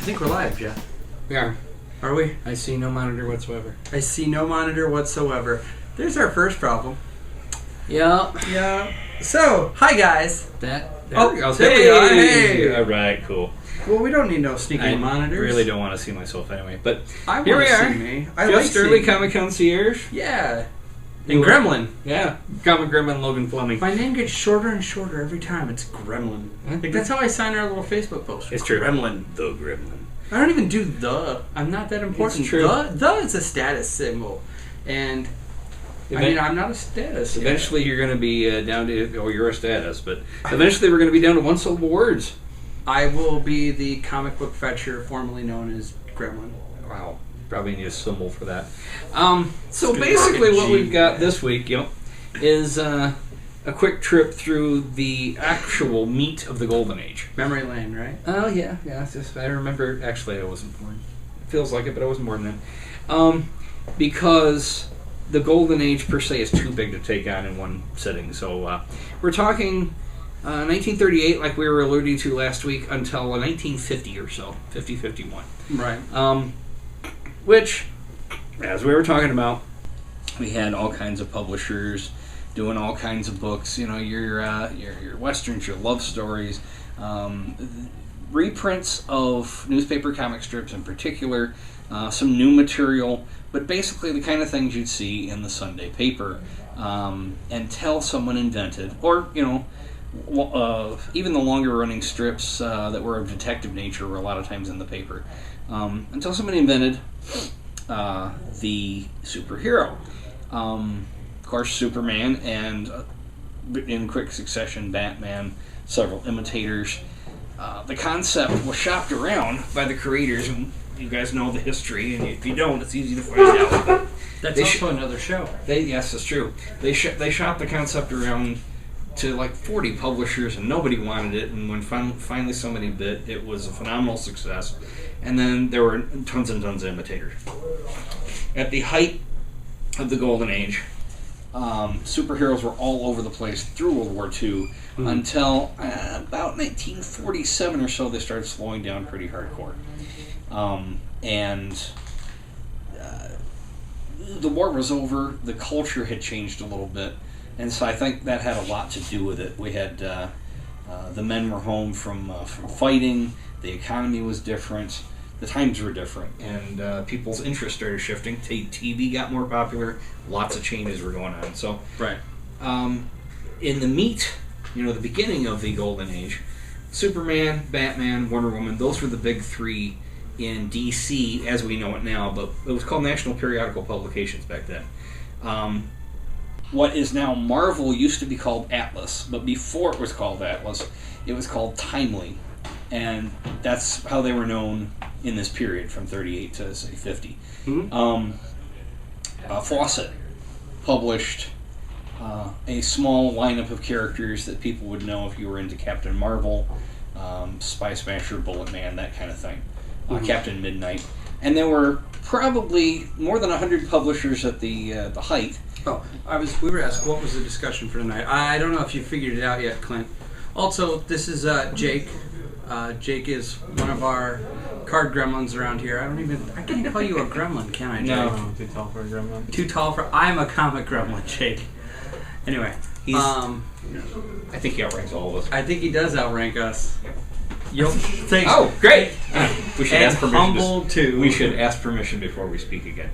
I think we're live, Jeff. We are. Are we? I see no monitor whatsoever. I see no monitor whatsoever. There's our first problem. Yeah. So, hi guys. There we go. There we are. Hey. All right, cool. Well, we don't need no sneaking I monitors. really don't want to see myself anyway, but I here want we to are. see me. I Just like early seeing Comic Concierge. Yeah. And Gremlin. Yeah, Comic Gremlin Logan Fleming. My name gets shorter and shorter every time. It's Gremlin. Like, that's how I sign our little Facebook post. It's true. Gremlin. The Gremlin. I don't even do the. I'm not that important. It's true. The is a status symbol. And, I'm not a status. Eventually you're going to be down to, or you're a status, but eventually we're going to be down to one-syllable words. I will be the comic book fetcher, formerly known as Gremlin. Wow. Probably need a symbol for that. So Good basically market what G. we've got this week, is a quick trip through the actual meat of the Golden Age. Memory lane, right? Oh, yeah. It's just, I remember, actually I wasn't born. It feels like it, but I wasn't born then. Because the Golden Age per se is too big to take on in one sitting. So we're talking 1938, like we were alluding to last week, until 1950 or so, 50-51. Right. Which, as we were talking about, we had all kinds of publishers doing all kinds of books. You know, your westerns, your love stories, reprints of newspaper comic strips in particular, some new material, but basically the kind of things you'd see in the Sunday paper until someone invented, or even the longer running strips that were of detective nature were a lot of times in the paper, until somebody invented the superhero. Of course, Superman, and in quick succession, Batman, several imitators. The concept was shopped around by the creators, and you guys know the history, and if you don't, it's easy to find out. That's also another show. Yes, it's true. They shopped the concept around to like 40 publishers, and nobody wanted it, and when finally somebody bit, it was a phenomenal success. And then there were tons and tons of imitators. At the height of the Golden Age, superheroes were all over the place through World War II until about 1947 or so. They started slowing down pretty hardcore. And the war was over. The culture had changed a little bit. And so I think that had a lot to do with it. We had the men were home from fighting. The economy was different. The times were different, and people's interests started shifting. TV got more popular. Lots of changes were going on. So, Right. In the meat, the beginning of the Golden Age, Superman, Batman, Wonder Woman, those were the big three in DC as we know it now. But it was called National Periodical Publications back then. What is now Marvel used to be called Atlas, but before it was called Atlas, it was called Timely. And that's how they were known in this period from 38 to, say, 50. Fawcett published a small lineup of characters that people would know if you were into Captain Marvel, Spy Smasher, Bullet Man, that kind of thing. Captain Midnight. And there were probably more than 100 publishers at the height. Oh, we were asked what was the discussion for tonight. I don't know if you figured it out yet, Clint. Also, this is Jake. Jake is one of our card gremlins around here. I can't call you a gremlin, can I, Jake? No, too tall for a gremlin. Too tall for... I'm a comic gremlin, Jake. Anyway. I think he outranks all of us. I think he does outrank us. Thanks. Oh, great! We should ask permission. Humble too. We should ask permission before we speak again.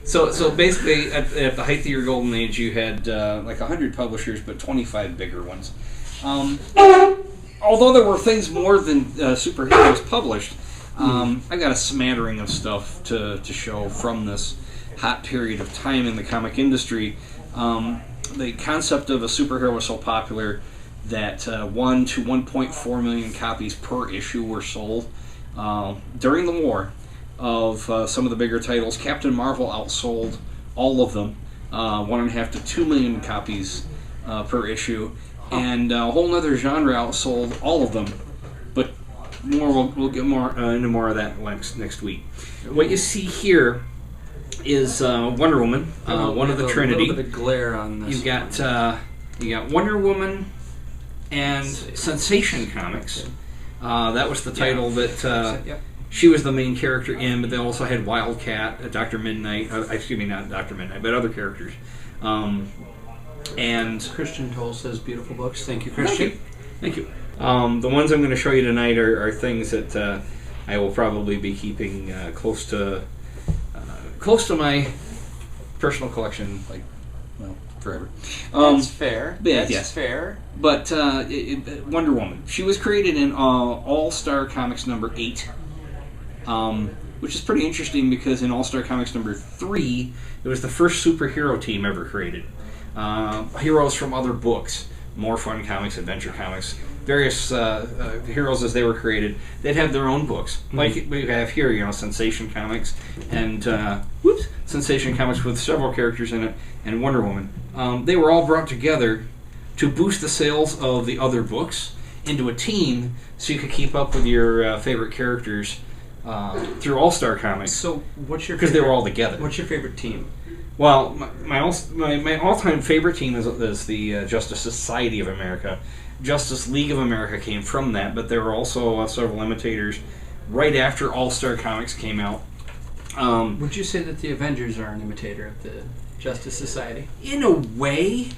So basically, at the height of your Golden Age, you had like 100 publishers, but 25 bigger ones. Although there were things more than superheroes published, I've got a smattering of stuff to show from this hot period of time in the comic industry. The concept of a superhero was so popular that 1 to 1.4 million copies per issue were sold during the war of some of the bigger titles. Captain Marvel outsold all of them, 1.5 to 2 million copies per issue. And a whole other genre outsold all of them, but we'll get more into more of that next week. What you see here is Wonder Woman, one of the Trinity. A little bit of glare on this. You got Wonder Woman and Sensation Comics That was the title that Yep. she was the main character in, but they also had Wildcat, Dr. Midnight, excuse me, not Dr. Midnight, but other characters. And Christian Toll says beautiful books. Thank you, Christian. Thank you. The ones I'm going to show you tonight are things that I will probably be keeping close to my personal collection, like, well, forever. That's fair. That's fair. But Wonder Woman, she was created in All-Star Comics number 8, which is pretty interesting because in All-Star Comics number 3, it was the first superhero team ever created. Heroes from other books, More Fun Comics, Adventure Comics, various heroes as they were created, they'd have their own books. Like we have here, Sensation Comics, and Sensation Comics with several characters in it, and Wonder Woman. They were all brought together to boost the sales of the other books into a team so you could keep up with your favorite characters through All-Star Comics. So, what's your because they were all together. What's your favorite team? Well, my all-time favorite team is the Justice Society of America. Justice League of America came from that, but there were also several imitators right after All-Star Comics came out. Would you say that the Avengers are an imitator of the Justice Society? In a way,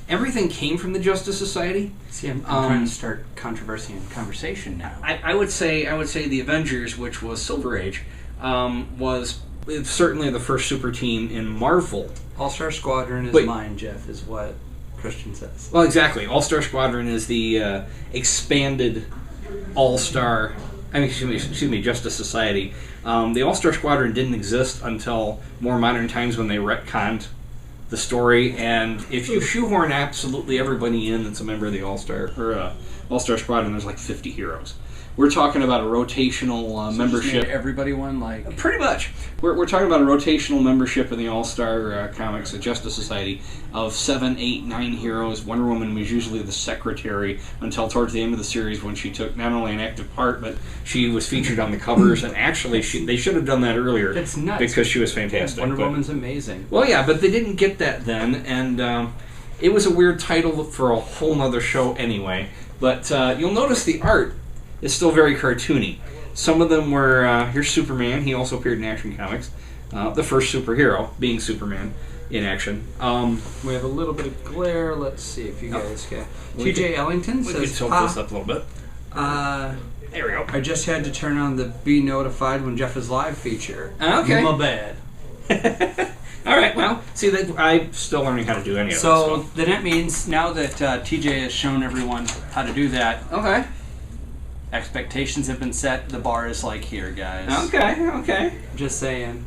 everything came from the Justice Society. See, I'm trying to start controversy and conversation now. I would say the Avengers, which was Silver Age, was certainly the first super team in Marvel. All-Star Squadron is mine, Jeff, is what Christian says. Well, exactly. All-Star Squadron is the expanded All-Star... excuse me, Justice Society. The All-Star Squadron didn't exist until more modern times when they retconned the story, and if you shoehorn absolutely everybody in that's a member of the All-Star Squadron, there's like 50 heroes. We're talking about a rotational membership. Just made everybody one, like... Pretty much. We're talking about a rotational membership in the All-Star Comics, the Justice Society, of 7, 8, 9 heroes. Wonder Woman was usually the secretary until towards the end of the series when she took not only an active part, but she was featured on the covers. And actually, they should have done that earlier. That's nuts. Because she was fantastic. Wonder Woman's amazing. Well, yeah, but they didn't get that then, and it was a weird title for a whole nother show anyway. But you'll notice the art is still very cartoony. Some of them were, here's Superman, he also appeared in Action Comics. The first superhero being Superman in action. We have a little bit of glare, let's see if you guys can. TJ Ellington says, we could tilt this up a little bit. There we go. I just had to turn on the Be Notified when Jeff is live feature. Okay. My bad. Alright, well, see, that I'm still learning how to do any of this. So, then that means, now that TJ has shown everyone how to do that, okay. Expectations have been set. The bar is like here, guys. Okay. Just saying.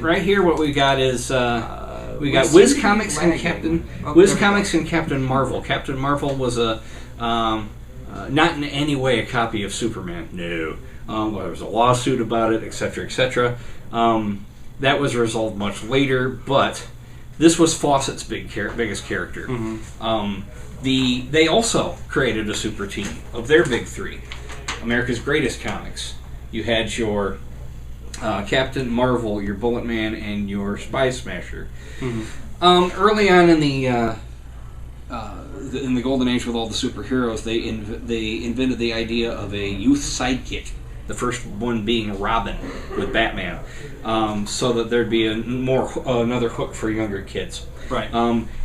Right here, what we got is we got Wiz Comics and Captain Marvel. Captain Marvel was not in any way a copy of Superman. No. There was a lawsuit about it, etc., etc. That was resolved much later, but this was Fawcett's biggest character. Mm-hmm. They also created a super team of their big three. America's Greatest Comics. You had your Captain Marvel, your Bullet Man, and your Spy Smasher. Mm-hmm. Early on in the Golden Age with all the superheroes, they invented the idea of a youth sidekick. The first one being Robin with Batman, so that there'd be another hook for younger kids. Right.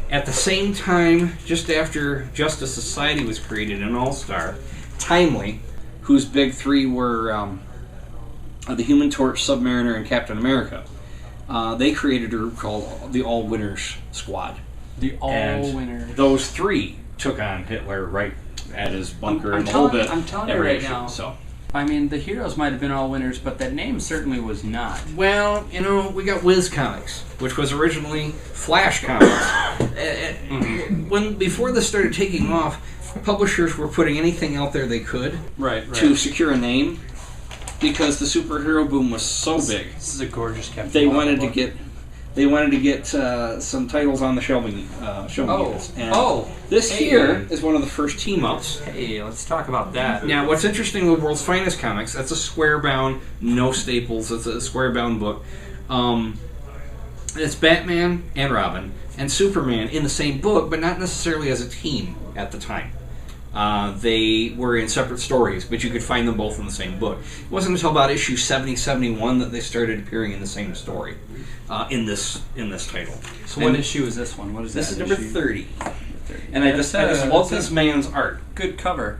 At the same time, just after Justice Society was created in All-Star, Timely, whose big three were the Human Torch, Submariner, and Captain America, they created a group called the All Winners Squad. The All Winners. Those three took on Hitler right at his bunker and the whole bit. I'm telling you right now. So. I mean, the heroes might have been all winners, but that name certainly was not. Well, we got Wiz Comics, which was originally Flash Comics. Before this started taking off, publishers were putting anything out there they could to secure a name, because the superhero boom was so big. This is a gorgeous Captain. They wanted to get some titles on the shelving units. And this here is one of the first team-ups. Hey, let's talk about that. Now, what's interesting with World's Finest Comics, that's a square-bound, no staples, it's a square-bound book. It's Batman and Robin and Superman in the same book, but not necessarily as a team at the time. They were in separate stories, but you could find them both in the same book. It wasn't until about issue 70-71 that they started appearing in the same story in this title. So what issue is this one? What is this? This Is number 30. And I just love this man's art. Good cover.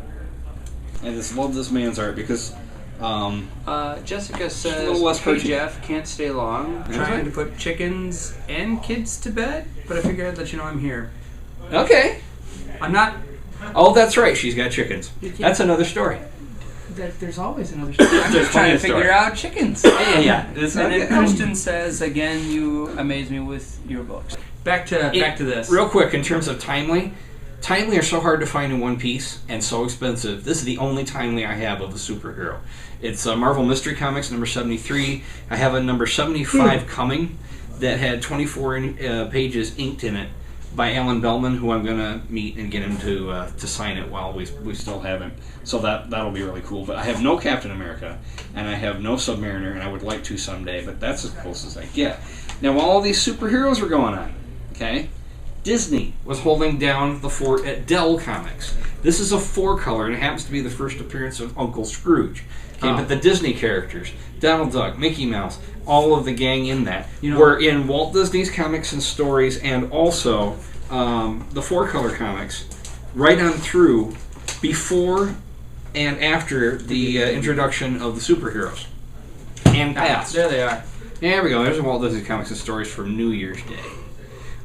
I just love this man's art because Jessica says, a little less "Hey purchasing. Jeff, can't stay long. That's Trying right. to put chickens and kids to bed, but I figured I'd let you know I'm here. Okay. I'm not. Oh, that's right. She's got chickens. Yeah. That's another story. There's always another story. I'm just trying to figure out chickens. Yeah. And then Kristen says, again, you amaze me with your books. Back to this. Real quick, in terms of timely are so hard to find in one piece and so expensive. This is the only timely I have of a superhero. It's Marvel Mystery Comics number 73. I have a number 75 coming that had 24 pages inked in it by Alan Bellman, who I'm going to meet and get him to sign it while we still have him. So that'll be really cool. But I have no Captain America, and I have no Submariner, and I would like to someday, but that's as close as I get. Now, while all these superheroes were going on, okay, Disney was holding down the fort at Dell Comics. This is a 4-color, and it happens to be the first appearance of Uncle Scrooge. Okay, but the Disney characters, Donald Duck, Mickey Mouse, all of the gang in that, were in Walt Disney's comics and stories, and also the 4-color comics, right on through before and after the introduction of the superheroes. And past. There they are. There we go. There's Walt Disney Comics and Stories for New Year's Day.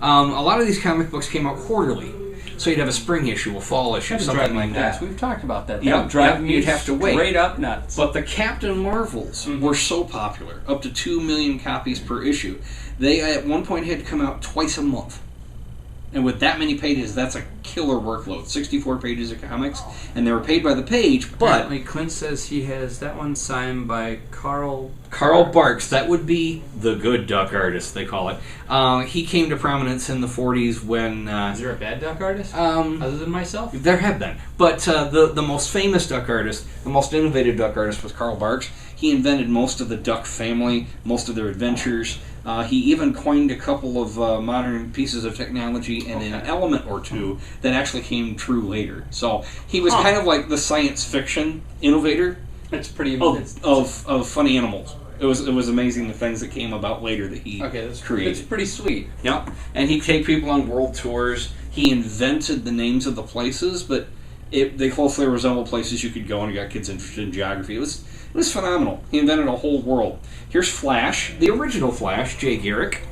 A lot of these comic books came out quarterly. So you'd have a spring issue, a fall issue, something like that. We've talked about that. Yep, That would drive me you'd have to wait. straight up nuts. But the Captain Marvels were so popular, up to 2 million copies per issue. They at one point had to come out twice a month. And with that many pages, that's a killer workload. 64 pages of comics, and they were paid by the page, but... Apparently, Clint says he has that one signed by Carl Barks. That would be the good duck artist, they call it. He came to prominence in the 40s when... Is there a bad duck artist? Other than myself? There have been. But the most famous duck artist, the most innovative duck artist was Carl Barks. He invented most of the duck family, most of their adventures. He even coined a couple of modern pieces of technology and an element or two that actually came true later. So he was kind of like the science fiction innovator of funny animals. It was amazing the things that came about later that he created. It's pretty sweet. Yep. And he'd take people on world tours. He invented the names of the places, but they closely resemble places you could go, and you got kids interested in geography. It was phenomenal. He invented a whole world. Here's Flash, the original Flash, Jay Garrick.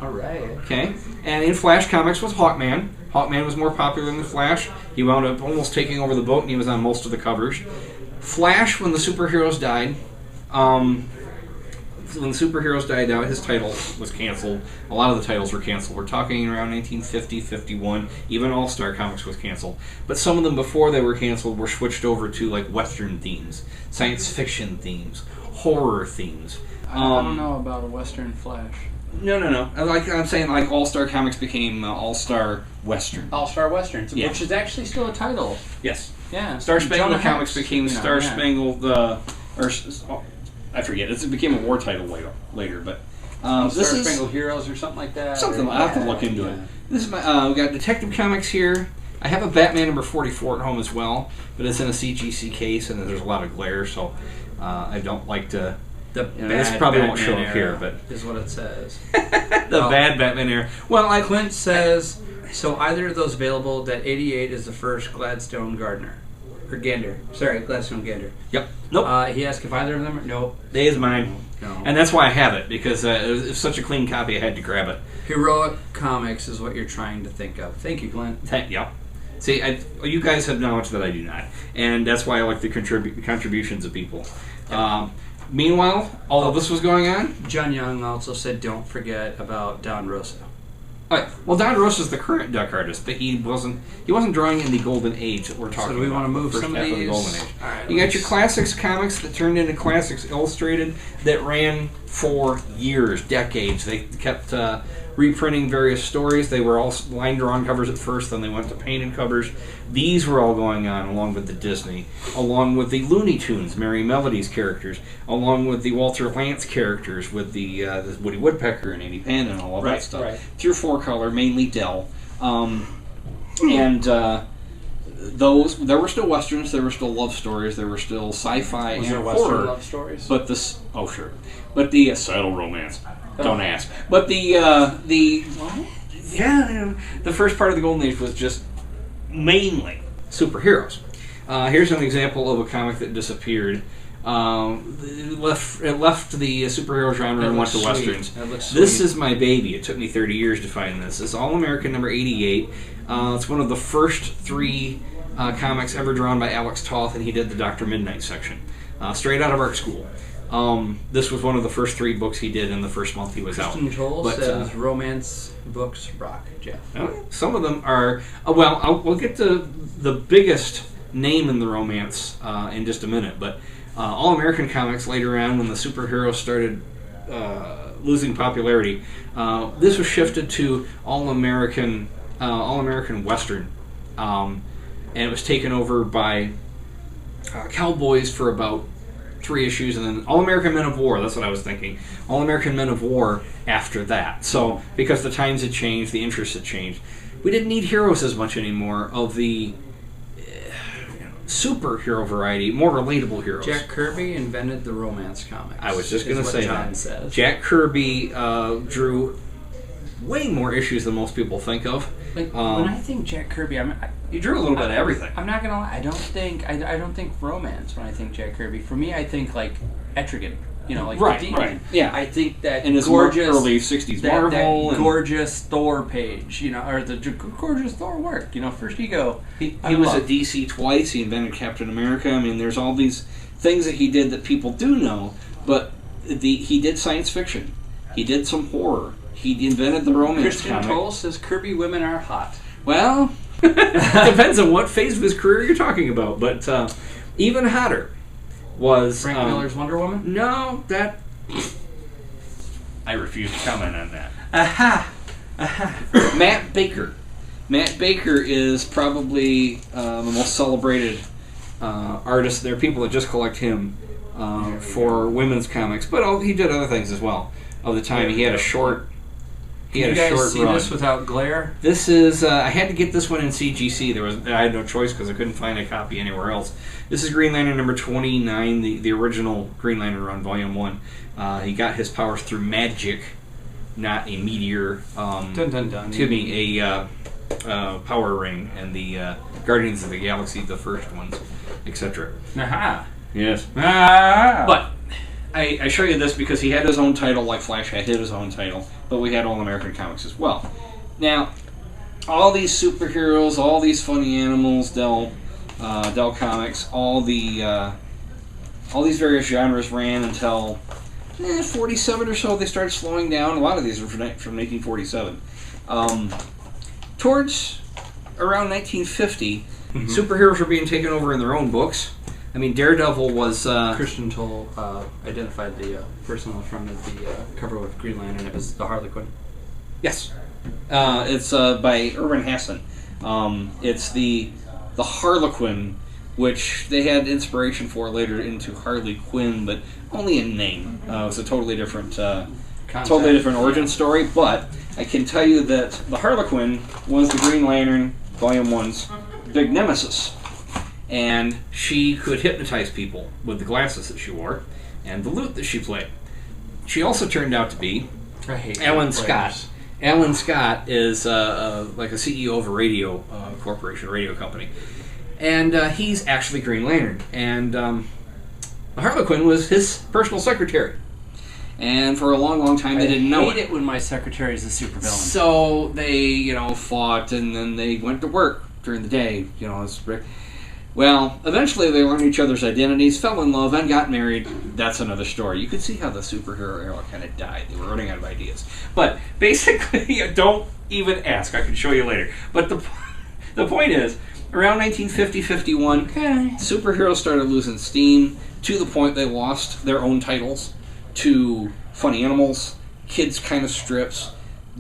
All right. Okay. And in Flash Comics was Hawkman. Hawkman was more popular than the Flash. He wound up almost taking over the boat, and he was on most of the covers. Flash, when the superheroes died, out, his title was canceled. A lot of the titles were canceled. We're talking around 1950, 51. Even All-Star Comics was canceled. But some of them before they were canceled were switched over to like Western themes, science fiction themes, horror themes. I don't know about a Western Flash. No. I'm saying like All-Star Comics became All-Star Western. All-Star Westerns, Yeah. which is actually still a title. Yes. Yeah. Star Spangled Jonah Comics Hex, became Star yeah. Spangled, I forget. It became a war title later, but this Star is Spangled Heroes or something like that. something. I'll have to look into it. This is my. We got Detective Comics here. I have a Batman number 44 at home as well, but it's in a CGC case, and there's a lot of glare, so I don't like to. This probably won't show up here, but is what it says. bad Batman era. Well, Clint says so. Either of those available. That 88 is the first Gladstone Gardner. Or Gander. Sorry, Gladstone Gander. Yep. Nope. He asked if either of them are... Nope. They is mine. No. And that's why I have it, because it was such a clean copy, I had to grab it. Heroic Comics is what you're trying to think of. Thank you, Clint. Yep. See, you guys have knowledge that I do not. And that's why I like the contributions of people. Yep. Meanwhile, all of this was going on. John Young also said, don't forget about Don Rosa. All right. Well, Don Rosa is the current duck artist, but he wasn't drawing in the Golden Age that we're talking about. So do we want to move the first some of half these? the Golden Age. All right, You got your Classics comics that turned into Classics Illustrated that ran for years, decades. They kept reprinting various stories. They were all line-drawn covers at first, then they went to painted covers. These were all going on along with the Disney, along with the Looney Tunes, Merry Melodies characters, along with the Walter Lantz characters with the Woody Woodpecker and Andy Panda and all of that stuff. Right. Through 4-color, mainly Dell. And there were still westerns, there were still love stories, there were still sci-fi Was and there Western horror. love stories? But this, oh sure, but the subtle romance. Don't ask. But the first part of the Golden Age was just mainly superheroes. Here's an example of a comic that disappeared. It left the superhero genre and went to westerns. This is my baby. It took me 30 years to find this. It's All American number 88. It's one of the first 3 comics ever drawn by Alex Toth, and he did the Dr. Midnight section, straight out of art school. This was one of the first 3 books he did in the first month he was out. Christian Toll says romance books rock, Jeff. Some of them are... we'll get to the biggest name in the romance in just a minute, but All American comics later on, when the superheroes started losing popularity, this was shifted to All American Western, and it was taken over by Cowboys for about 3 issues, and then All American Men of War. That's what I was thinking. All American Men of War after that. So because the times had changed, the interests had changed, we didn't need heroes as much anymore of the superhero variety, more relatable heroes. Jack Kirby invented the romance comics. I was just going to say John that. Says. Jack Kirby drew way more issues than most people think of. Like when I think Jack Kirby, he drew a little bit of everything. I'm not gonna lie. I don't think romance when I think Jack Kirby. For me, I think like Etrigan. You know, like right. Yeah, I think that in his gorgeous early '60s Marvel, that gorgeous Thor page. You know, or the gorgeous Thor work. You know, first you go. He was at DC twice. He invented Captain America. I mean, there's all these things that he did that people do know, but he did science fiction. He did some horror. He invented the romance Christian comic. Toll says Kirby women are hot. Well, depends on what phase of his career you're talking about. But even hotter was Frank Miller's Wonder Woman. No, that I refuse to comment on that. Matt Baker. Matt Baker is probably the most celebrated artist. There are people that just collect him for women's comics, but he did other things as well. Of the time, he had a short. Can you guys see this without glare? This is I had to get this one in CGC. I had no choice because I couldn't find a copy anywhere else. This is Green Lantern number 29, the original Green Lantern run, Volume 1. He got his powers through magic, not a meteor. Dun, dun, dun. Excuse me, a power ring, and the Guardians of the Galaxy, the first ones, etc. Aha. Yes. Ah. But I show you this because he had his own title, like Flash had his own title, but we had All American Comics as well. Now, all these superheroes, all these funny animals, Dell Comics, all these various genres ran until 47 or so. They started slowing down. A lot of these are from 1947. Towards around 1950, superheroes were being taken over in their own books. I mean, Daredevil was... Christian Toll identified the person on the front of the cover with Green Lantern. It was the HARLEQUIN. Yes. It's by Irwin Hassan. It's the HARLEQUIN, which they had inspiration for later into Harley Quinn, but only in name. It was a totally different origin story, but I can tell you that the HARLEQUIN was the Green Lantern Volume 1's big nemesis. And she could hypnotize people with the glasses that she wore and the lute that she played. She also turned out to be Alan Scott. Alan Scott is like a CEO of a radio company. And he's actually Green Lantern. And HARLEQUIN was his personal secretary. And for a long, long time, they didn't know it. I hate it when my secretary is a supervillain. So they, fought, and then they went to work during the day. Well, eventually they learned each other's identities, fell in love, and got married. That's another story. You could see how the superhero era kind of died. They were running out of ideas. But basically, don't even ask. I can show you later. But the point is, around 1950-51, superheroes started losing steam to the point they lost their own titles to funny animals, kids kind of strips.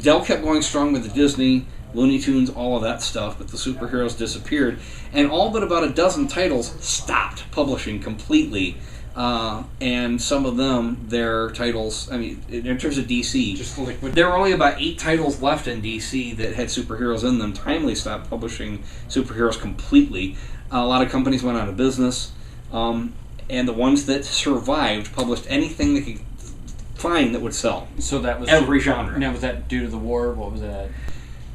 Dell kept going strong with the Disney, Looney Tunes, all of that stuff, but the superheroes disappeared, and all but about a dozen titles stopped publishing completely and some of them, their titles, I mean, in terms of DC, Just liquid. there were only about 8 titles left in DC that had superheroes in them. Timely stopped publishing superheroes completely. A lot of companies went out of business, and the ones that survived published anything they could find that would sell. So that was Every genre. Now, was that due to the war? What was that?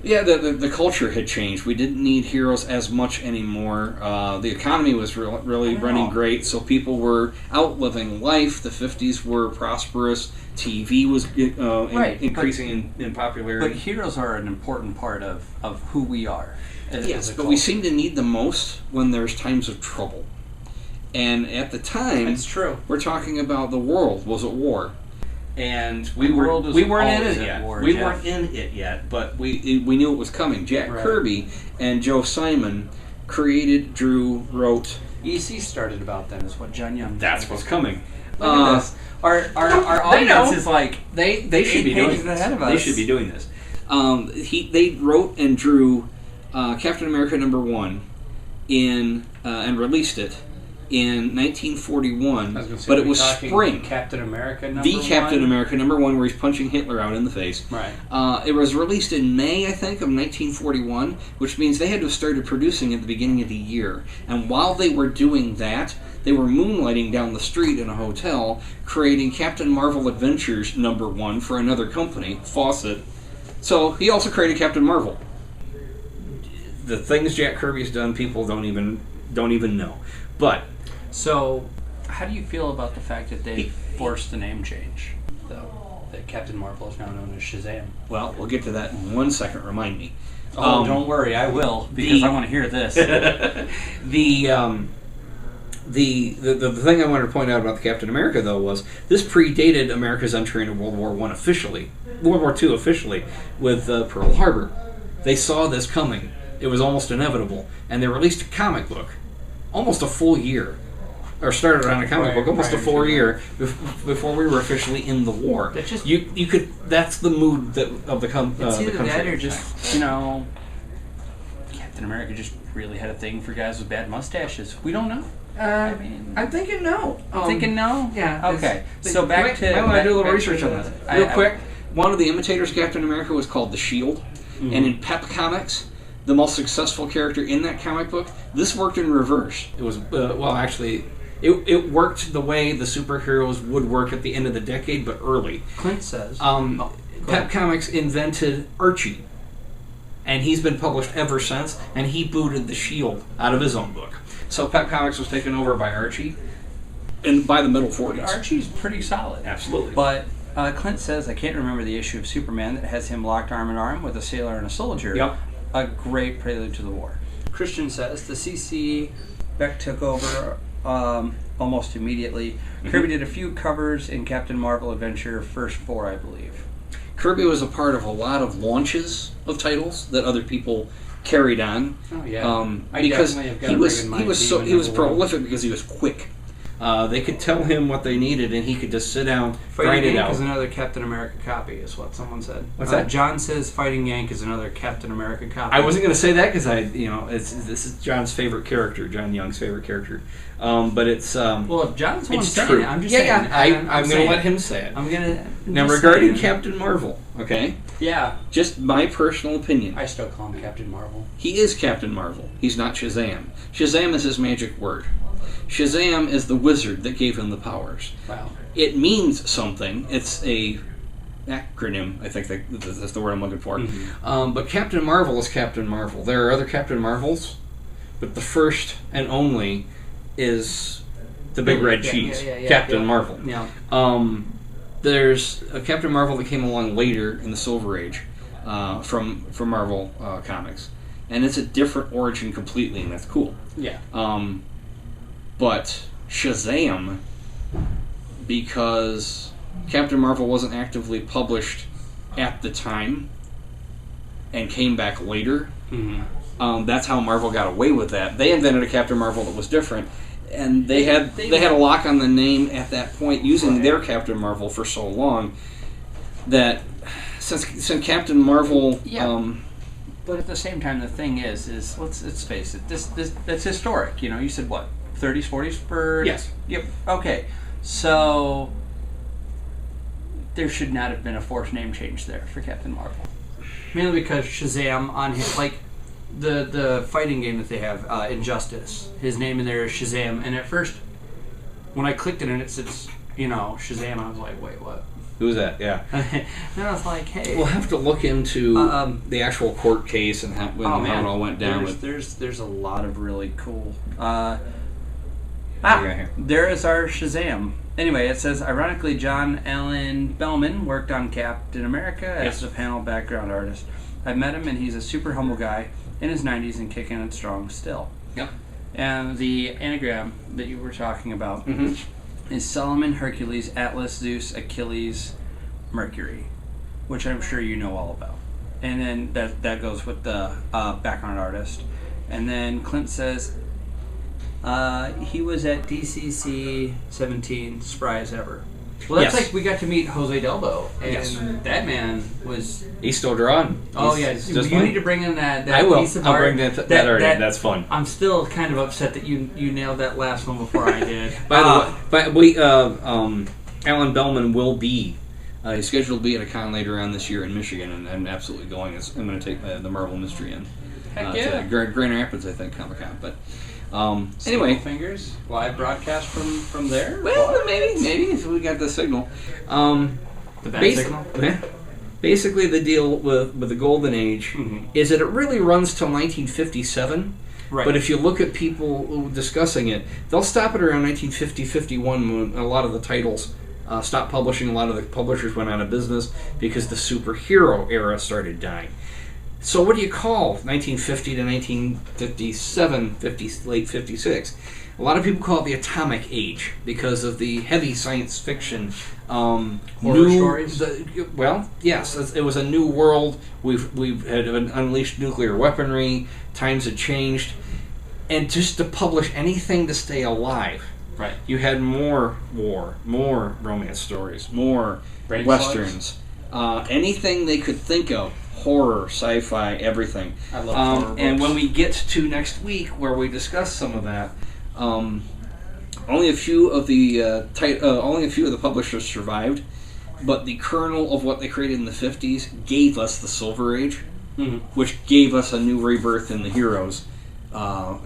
Yeah, the culture had changed. We didn't need heroes as much anymore. The economy was really running great, so people were outliving life. The 50s were prosperous. TV was increasing in popularity. But heroes are an important part of who we are. Yes, but we seem to need them most when there's times of trouble. And at the time, That's true. we're talking about the world was at war. And we The world is weren't in always it at yet. war, We Jeff. weren't in it yet, but we knew it was coming. Jack Right. Kirby and Joe Simon created, drew, wrote. EC started about then, is what John Young. That's said. what's coming. Look at this. Our audience is like They should 8 be doing pages this. ahead of us. They should be doing this. They wrote and drew Captain America #1 and released it in 1941, I was gonna say, but are it we was talking spring. Captain America number The Captain one? America #1, where he's punching Hitler out in the face. Right. It was released in May, I think, of 1941, which means they had to have started producing at the beginning of the year. And while they were doing that, they were moonlighting down the street in a hotel, creating Captain Marvel Adventures #1 for another company, Fawcett. So he also created Captain Marvel. The things Jack Kirby's done, people don't even know. But So, how do you feel about the fact that they forced the name change, though? That Captain Marvel is now known as Shazam. well, we'll get to that in 1 second. Remind me. Oh, don't worry, I will, because I want to hear this. The thing I wanted to point out about the Captain America, though, was this predated America's entry into World War I officially, World War II officially, with Pearl Harbor. They saw this coming. It was almost inevitable, and they released a comic book almost a full year, or started on a comic book almost a full year before we were officially in the war. That just- you could. That's the mood of the It's country. either that or just, Captain America just really had a thing for guys with bad mustaches. We don't know. I mean, I'm thinking no. thinking no? Yeah. Okay. So back to... I want to do a little back research to on the- this. I- Real quick, one of the imitators of Captain America was called the Shield. And in Pep Comics, the most successful character in that comic book, this worked in reverse. It was, it worked the way the superheroes would work at the end of the decade, but early. Clint says... Pep Comics invented Archie. And he's been published ever since, and he booted the Shield out of his own book. So Pep Comics was taken over by Archie, and by the middle 40s. Archie's pretty solid. Absolutely. But Clint says, I can't remember the issue of Superman that has him locked arm in arm with a sailor and a soldier. Yep. A great prelude to the war. Christian says, the CC Beck took over almost immediately. Kirby did a few covers in Captain Marvel Adventure first 4, I believe. Kirby was a part of a lot of launches of titles that other people carried on. Oh yeah. I Because definitely have got he a was rig in my he was team he was and number one. prolific because he was quick. They could tell him what they needed, and he could just sit down, grind Fighting it Yank out. is another Captain America copy, is what someone said. What's that? John says Fighting Yank is another Captain America copy. I wasn't going to say that because this is John's favorite character, John Young's favorite character. But it's Well, if John's one it's saying true. it, I'm just yeah, saying. yeah. I'm going to let him say it. I'm gonna. Now, just regarding saying. Captain Marvel, okay, Yeah, just my personal opinion. I still call him Captain Marvel. He is Captain Marvel. He's not Shazam. Shazam is his magic word. Shazam is the wizard that gave him the powers. Wow. It means something. It's a acronym, I think that's the word I'm looking for. Mm-hmm. But Captain Marvel is Captain Marvel. There are other Captain Marvels, but the first and only is the big red cheese, Captain Marvel. Yeah. There's a Captain Marvel that came along later in the Silver Age from Marvel Comics, and it's a different origin completely, and that's cool. Yeah. But Shazam, because Captain Marvel wasn't actively published at the time and came back later, that's how Marvel got away with that. They invented a Captain Marvel that was different, and they had a lock on the name at that point using their Captain Marvel for so long that since Captain Marvel, But at the same time, the thing is let's face it. This that's historic. You know, you said what, 30s, 40s for... Yes. Yep. Okay. So there should not have been a forced name change there for Captain Marvel. Mainly because Shazam on his, like, the fighting game that they have, Injustice, his name in there is Shazam, and at first, when I clicked it and it says, Shazam, I was like, wait, what? Who's that? Yeah. Then I was like, hey. We'll have to look into the actual court case and how it all went down. There's a lot of really cool... Okay. There is our Shazam. Anyway, it says, ironically, John Allen Bellman worked on Captain America as the panel background artist. I've met him, and he's a super humble guy in his 90s and kicking it strong still. Yep. And the anagram that you were talking about is Solomon, Hercules, Atlas, Zeus, Achilles, Mercury, which I'm sure you know all about. And then that goes with the background artist. And then Clint says... he was at DCC 17, spry as ever. Well, that's Yes. like we got to meet Jose Delbo, and Yes. that man was... He's still drawing. Oh, He's yeah. just You fine. need to bring in that I will. piece of I'll art. bring that already. That's fun. I'm still kind of upset that you nailed that last one before I did. By the way, Alan Bellman will be... he's scheduled to be at a con later on this year in Michigan, and I'm absolutely going. I'm going to take the Marvel Mystery in. Heck yeah. To Grand Rapids, I think, Comic-Con. But anyway... Fingers, live broadcast from there? Well, maybe if we got the signal. The bad signal? Basically, the deal with the Golden Age is that it really runs till 1957. Right. But if you look at people discussing it, they'll stop it around 1950-51 when a lot of the titles stopped publishing. A lot of the publishers went out of business because the superhero era started dying. So what do you call 1950 to 1957, late 56? A lot of people call it the Atomic Age because of the heavy science fiction. Horror stories? Well, yes. It was a new world. We've had unleashed nuclear weaponry. Times had changed. And just to publish anything to stay alive. Right. You had more war, more romance stories, more Brain westerns. Anything they could think of. Horror, sci-fi, everything. I love horror and books. when we get to next week, where we discuss some of that, only a few of the publishers survived, but the kernel of what they created in the 50s gave us the Silver Age, which gave us a new rebirth in the heroes,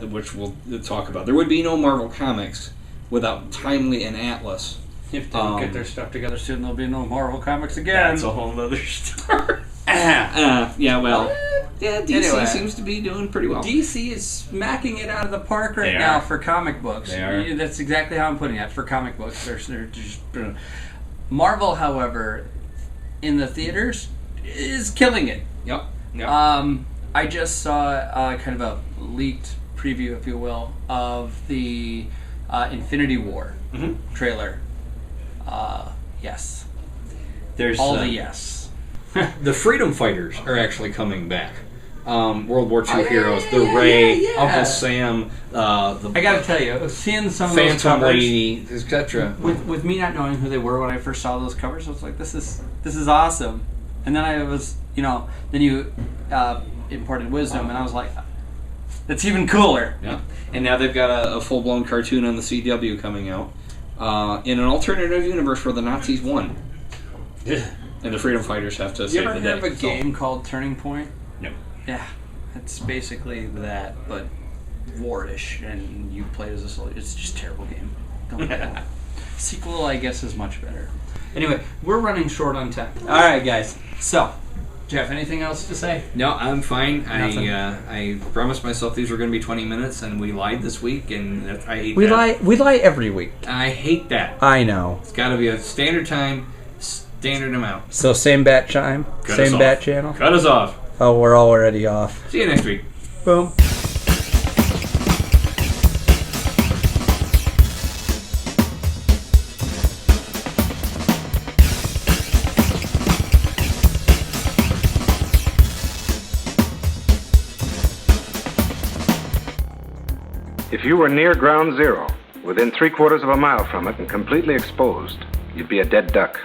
which we'll talk about. There would be no Marvel Comics without Timely and Atlas. If they don't get their stuff together soon, there'll be no Marvel Comics again. That's a whole other story. DC Anyway. seems to be doing pretty well. DC is smacking it out of the park right They now are. for comic books. They are. That's exactly how I'm putting it. For comic books, they're just Marvel, however, in the theaters is killing it. Yep. I just saw kind of a leaked preview, if you will, of the Infinity War trailer. Yes. There's All the yes. the Freedom Fighters are actually coming back. World War II heroes, the Ray, Uncle Sam, the I gotta tell you, seeing some of those Phantom covers, Lady, etc. with me not knowing who they were when I first saw those covers, I was like, this is awesome. And then I was, then you imported Wisdom, and I was like, that's even cooler. Yeah. And now they've got a full-blown cartoon on the CW coming out in an alternative universe where the Nazis won. And the Freedom Fighters have to You save ever the day. heard of a game called Turning Point? No. Yeah, it's basically that, but war-ish, and you play as a soldier. It's just a terrible game. Don't play it. Sequel, I guess, is much better. Anyway, we're running short on time. All right, guys. So, Jeff, anything else to say? No, I'm fine. Nothing. I promised myself these were going to be 20 minutes, and we lied this week, and I hate We that. lie every week. I hate that. I know. It's got to be a standard time, standard amount. So same bat chime, Cut us same off. bat channel. Cut us off. Oh, we're already off. See you next week. Boom. If you were near ground zero, within 3/4 of a mile from it and completely exposed, you'd be a dead duck.